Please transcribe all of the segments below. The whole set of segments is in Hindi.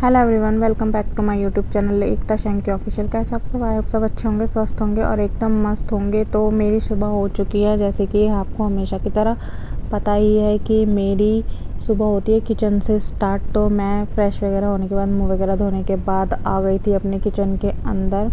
Hello everyone, welcome back to my YouTube channel Ekta Shanky official. कैसे आप सब? आई होप सब अच्छे होंगे, स्वस्थ होंगे और एकदम मस्त होंगे। तो मेरी सुबह हो चुकी है। जैसे कि आपको हमेशा की तरह पता ही है कि मेरी सुबह होती है किचन से स्टार्ट। तो मैं फ्रेश वगैरह होने के बाद, मुँह वगैरह धोने के बाद आ गई थी अपने किचन के अंदर।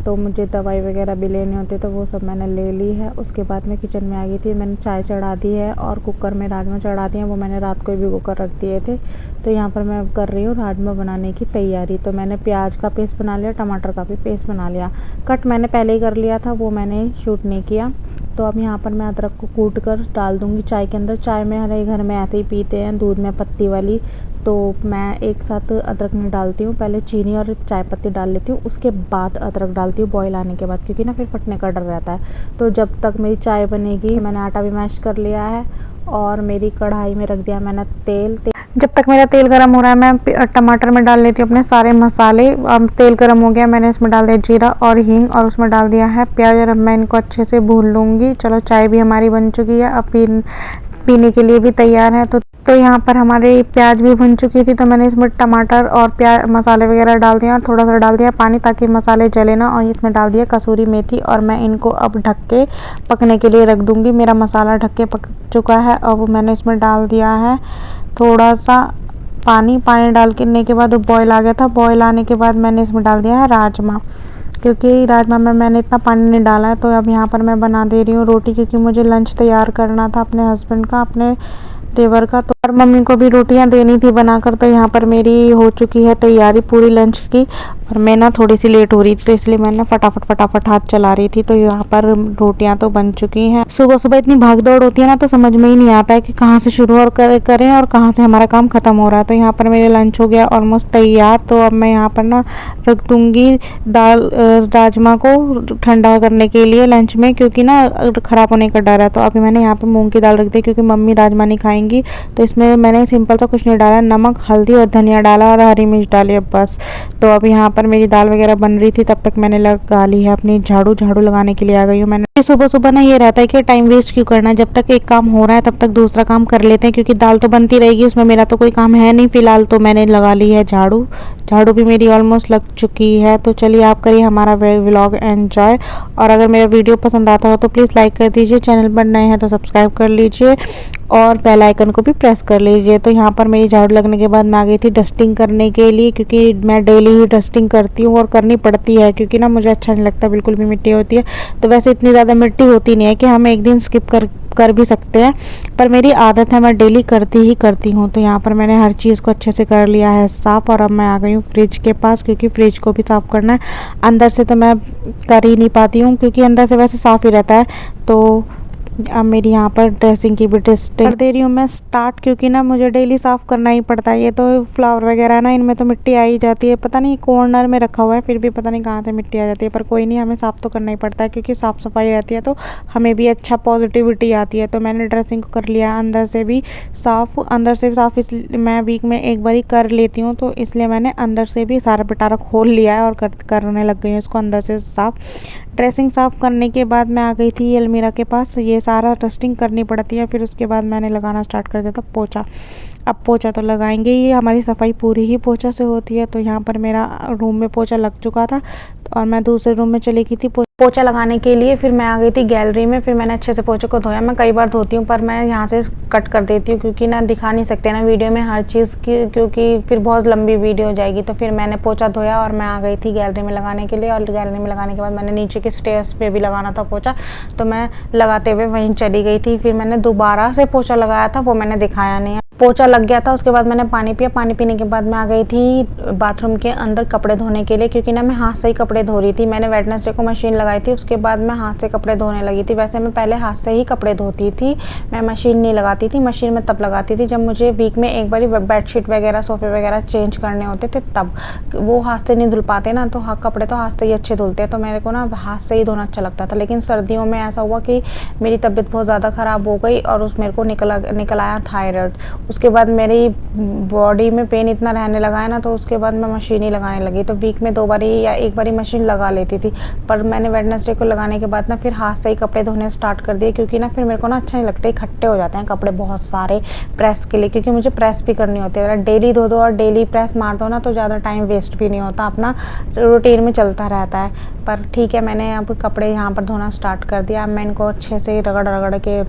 तो मुझे दवाई वगैरह भी लेनी होती है, तो वो सब मैंने ले ली है। उसके बाद मैं किचन में आ गई थी। मैंने चाय चढ़ा दी है और कुकर में राजमा चढ़ा दिए हैं। वो मैंने रात को ही भिगो कर रख दिए थे। तो यहाँ पर मैं कर रही हूँ राजमा बनाने की तैयारी। तो मैंने प्याज का पेस्ट बना लिया, टमाटर का भी पेस्ट बना लिया। कट मैंने पहले ही कर लिया था, वो मैंने शूट नहीं किया। तो अब यहाँ पर मैं अदरक को कूट कर डाल दूँगी चाय के अंदर। चाय में हमारे घर में ऐसे ही पीते हैं, दूध में पत्ती वाली। तो मैं एक साथ अदरक नहीं डालती हूँ, पहले चीनी और चाय पत्ती डाल लेती हूँ, उसके बाद अदरक डालती हूँ बॉईल आने के बाद, क्योंकि ना फिर फटने का डर रहता है। तो जब तक मेरी चाय बनेगी, मैंने आटा भी मैश कर लिया है और मेरी कढ़ाई में रख दिया मैंने तेल। जब तक मेरा तेल गर्म हो रहा है, मैं टमाटर में डाल लेती हूँ अपने सारे मसाले। अब तेल गर्म हो गया, मैंने इसमें डाल दिया जीरा और हींग और उसमें डाल दिया है प्याज और अब मैं इनको अच्छे से भून लूँगी। चलो, चाय भी हमारी बन चुकी है, अब पीने के लिए भी तैयार है। तो यहाँ पर हमारे प्याज भी भुन चुकी थी। तो मैंने इसमें टमाटर और प्याज मसाले वगैरह डाल दिया और थोड़ा सा डाल दिया पानी, ताकि मसाले जले ना। और इसमें डाल दिया कसूरी मेथी और मैं इनको अब ढक के पकने के लिए रख दूँगी। मेरा मसाला ढक के पक चुका है। अब मैंने इसमें डाल दिया है थोड़ा सा पानी डालने के बाद बॉयल आ गया था। बॉयल आने के बाद मैंने इसमें डाल दिया है राजमा, क्योंकि राजमा में मैंने इतना पानी नहीं डाला है। तो अब यहाँ पर मैं बना दे रही हूँ रोटी, क्योंकि मुझे लंच तैयार करना था अपने हस्बैंड का, अपने देवर का। तो और मम्मी को भी रोटियां देनी थी बनाकर। तो यहाँ पर मेरी हो चुकी है तैयारी पूरी लंच की। और मैं ना थोड़ी सी लेट हो रही थी, तो इसलिए मैंने फटाफट हाथ चला रही थी। तो यहाँ पर रोटियां तो बन चुकी हैं। सुबह सुबह इतनी भाग दौड़ होती है ना, तो समझ में ही नहीं आता है कि कहाँ से शुरू और करें और कहाँ से हमारा काम खत्म हो रहा है। तो यहाँ पर मेरे लंच हो गया ऑलमोस्ट तैयार। तो अब मैं यहाँ पर ना रख दूँगी राजमा को ठंडा करने के लिए लंच में, क्योंकि ना ख़राब होने का डर है। तो अभी मैंने यहाँ पे मूंग की दाल रख दी, क्योंकि मम्मी राजमा नहीं खाएंगी। तो इसमें मैंने सिंपल सा कुछ नहीं डाला, नमक, हल्दी और धनिया डाला और हरी मिर्च डाली है बस। तो अब यहाँ पर मेरी दाल वगैरह बन रही थी, तब तक मैंने लगा ली है अपनी झाड़ू लगाने के लिए आ गई हूँ। मैंने सुबह सुबह ना ये रहता है कि टाइम वेस्ट क्यों करना है, जब तक एक काम हो रहा है तब तक दूसरा काम कर लेते हैं, क्योंकि दाल तो बनती रहेगी, उसमें मेरा तो कोई काम है नहीं फिलहाल। तो मैंने लगा ली है झाड़ू भी मेरी ऑलमोस्ट लग चुकी है। तो चलिए, आप करिए हमारा व्लॉग एंजॉय। और अगर मेरा वीडियो पसंद आता हो तो प्लीज़ लाइक कर दीजिए, चैनल पर नए हैं तो सब्सक्राइब कर लीजिए और बेल आइकन को भी प्रेस कर लीजिए। तो यहाँ पर मेरी झाड़ू लगने के बाद मैं आ गई थी डस्टिंग करने के लिए, क्योंकि मैं डेली ही डस्टिंग करती हूँ और करनी पड़ती है, क्योंकि ना मुझे अच्छा नहीं लगता बिल्कुल भी मिट्टी होती है। तो वैसे इतनी ज़्यादा मिट्टी होती नहीं है कि हम एक दिन स्किप कर भी सकते हैं, पर मेरी आदत है, मैं डेली करती हूँ। तो यहाँ पर मैंने हर चीज़ को अच्छे से कर लिया है साफ़। और अब मैं आ गई हूँ फ्रिज के पास, क्योंकि फ्रिज को भी साफ़ करना है। अंदर से तो मैं कर ही नहीं पाती हूँ, क्योंकि अंदर से वैसे साफ़ ही रहता है। तो अब मेरी यहाँ पर ड्रेसिंग की भी टेस्टिंग कर दे रही हूँ मैं स्टार्ट, क्योंकि ना मुझे डेली साफ़ करना ही पड़ता है। ये तो फ्लावर वगैरह ना, इनमें तो मिट्टी आ ही जाती है। पता नहीं कॉर्नर में रखा हुआ है, फिर भी पता नहीं कहाँ से मिट्टी आ जाती है, पर कोई नहीं, हमें साफ़ तो करना ही पड़ता है, क्योंकि साफ़ सफाई रहती है तो हमें भी अच्छा पॉजिटिविटी आती है। तो मैंने ड्रेसिंग को कर लिया अंदर से भी साफ़ इसलिए मैं वीक में एक बार ही कर लेती हूँ, तो इसलिए मैंने अंदर से भी सारा पिटारा खोल लिया है और करने लग गई हूँ इसको अंदर से साफ़। ड्रेसिंग साफ़ करने के बाद मैं आ गई थी अलमीरा के पास। ये सारा डस्टिंग करनी पड़ती है, फिर उसके बाद मैंने लगाना स्टार्ट कर दिया था पोछा। अब पोछा तो लगाएंगे ही, हमारी सफाई पूरी ही पोछा से होती है। तो यहाँ पर मेरा रूम में पोछा लग चुका था और मैं दूसरे रूम में चली गई थी पोछा लगाने के लिए। फिर मैं आ गई थी गैलरी में, फिर मैंने अच्छे से पोछे को धोया। मैं कई बार धोती हूँ, पर मैं यहाँ से कट कर देती हूँ, क्योंकि ना दिखा नहीं सकते ना वीडियो में हर चीज़ की, क्योंकि फिर बहुत लंबी वीडियो हो जाएगी। तो फिर मैंने पोछा धोया और मैं आ गई थी गैलरी में लगाने के लिए। और गैलरी में लगाने के बाद मैंने नीचे के स्टेयर्स पे भी लगाना था पोछा, तो मैं लगाते हुए वहीं चली गई थी। फिर मैंने दोबारा से पोछा लगाया था, वो मैंने दिखाया नहीं है। पोछा लग गया था, उसके बाद मैंने पानी पिया। पानी पीने के बाद मैं आ गई थी बाथरूम के अंदर कपड़े धोने के लिए, क्योंकि ना मैं हाथ से ही कपड़े धो रही थी। मैंने वेडनेसडे को मशीन लगाई थी, उसके बाद मैं हाथ से कपड़े धोने लगी थी। वैसे मैं पहले हाथ से ही कपड़े धोती थी, मैं मशीन नहीं लगाती थी। मशीन में तब लगाती थी जब मुझे वीक में एक बार बेडशीट वगैरह, सोफे वगैरह चेंज करने होते थे, तब वो हाथ से नहीं धुल पाते ना, तो कपड़े तो हाथ से ही अच्छे धुलते हैं। तो मेरे को ना हाथ से ही धोना अच्छा लगता था। लेकिन सर्दियों में ऐसा हुआ कि मेरी तबीयत बहुत ज़्यादा ख़राब हो गई और मेरे को निकल आया थायराइड। उसके बाद मेरी बॉडी में पेन इतना रहने लगा है ना, तो उसके बाद मैं मशीन ही लगाने लगी। तो वीक में 2 बारी या 1 बारी मशीन लगा लेती थी, पर मैंने वेडनेसडे को लगाने के बाद ना फिर हाथ से ही कपड़े धोने स्टार्ट कर दिए, क्योंकि ना फिर मेरे को ना अच्छा नहीं लगता, इकट्ठे हो जाते हैं कपड़े बहुत सारे प्रेस के लिए, क्योंकि मुझे प्रेस भी करनी होती है। अगर डेली धो दो और डेली प्रेस मार दो ना तो ज़्यादा टाइम वेस्ट भी नहीं होता, अपना रूटीन में चलता रहता है। पर ठीक है, मैंने अब कपड़े यहाँ पर धोना स्टार्ट कर दिया। अब मैं इनको अच्छे से रगड़ रगड़ के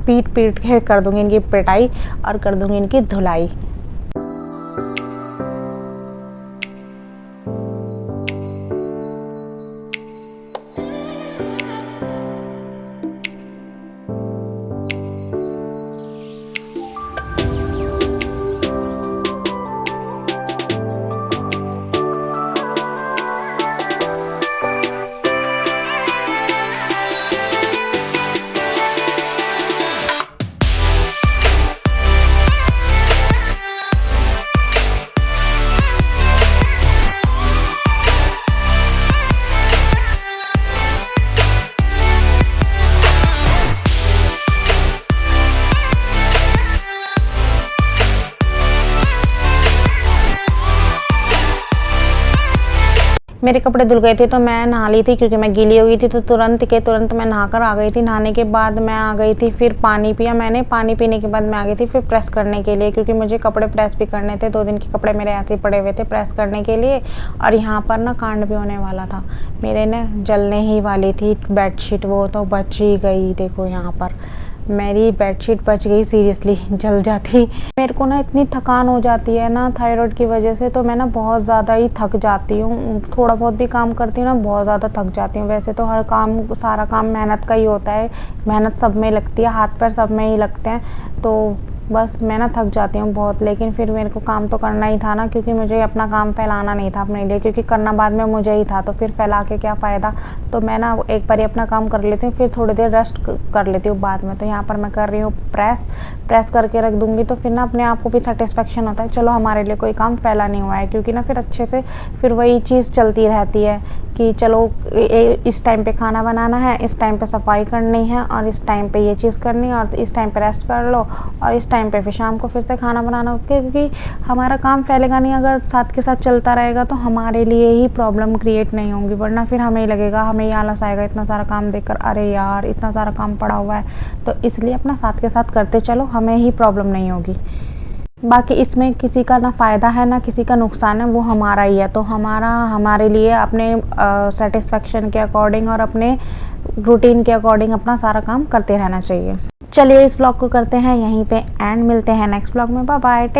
पीट के कर दूँगी इनकी पिटाई और कर दूँगी इनकी धुलाई। मेरे कपड़े धुल गए थे तो मैं नहा ली थी, क्योंकि मैं गीली हो गई थी, तो तुरंत मैं नहाकर आ गई थी। नहाने के बाद मैं आ गई थी, फिर पानी पिया मैंने। पानी पीने के बाद मैं आ गई थी फिर प्रेस करने के लिए, क्योंकि मुझे कपड़े प्रेस भी करने थे। 2 दिन के कपड़े मेरे ऐसे ही पड़े हुए थे प्रेस करने के लिए। और यहाँ पर ना कांड भी होने वाला था, मेरे ना जलने ही वाली थी बेडशीट, वो तो बच ही गई। देखो यहाँ पर मेरी बेडशीट बच गई, सीरियसली जल जाती। मेरे को ना इतनी थकान हो जाती है ना थायराइड की वजह से, तो मैं ना बहुत ज़्यादा ही थक जाती हूँ। थोड़ा बहुत भी काम करती हूँ ना, बहुत ज़्यादा थक जाती हूँ। वैसे तो हर काम, सारा काम मेहनत का ही होता है, मेहनत सब में लगती है, हाथ पैर सब में ही लगते हैं। तो बस मैं ना थक जाती हूँ बहुत, लेकिन फिर मेरे को काम तो करना ही था ना, क्योंकि मुझे अपना काम फैलाना नहीं था अपने लिए, क्योंकि करना बाद में मुझे ही था, तो फिर फैला के क्या फ़ायदा। तो मैं ना एक बार अपना काम कर लेती हूँ, फिर थोड़ी देर रेस्ट कर लेती हूँ बाद में। तो यहाँ पर मैं कर रही हूँ प्रेस करके रख दूँगी, तो फिर ना अपने आप को भी सेटिस्फेक्शन होता है, चलो हमारे लिए कोई काम फैला नहीं हुआ है। क्योंकि ना फिर अच्छे से फिर वही चीज़ चलती रहती है कि चलो इस टाइम पे खाना बनाना है, इस टाइम पे सफाई करनी है, और इस टाइम पे ये चीज़ करनी है, और इस टाइम पे रेस्ट कर लो, और इस टाइम पे फिर शाम को फिर से खाना बनाना। क्योंकि हमारा काम फैलेगा नहीं, अगर साथ के साथ चलता रहेगा तो हमारे लिए ही प्रॉब्लम क्रिएट नहीं होंगी, वरना फिर हमें ही लगेगा, हमें ही आलस आएगा इतना सारा काम देखकर, अरे यार इतना सारा काम पड़ा हुआ है। तो इसलिए अपना साथ के साथ करते चलो, हमें ही प्रॉब्लम नहीं होगी। बाकी इसमें किसी का ना फ़ायदा है ना किसी का नुकसान है, वो हमारा ही है। तो हमारे लिए अपने सेटिस्फेक्शन के अकॉर्डिंग और अपने रूटीन के अकॉर्डिंग अपना सारा काम करते रहना चाहिए। चलिए इस व्लॉग को करते हैं यहीं पे एंड, मिलते हैं नेक्स्ट व्लॉग में। Bye bye, take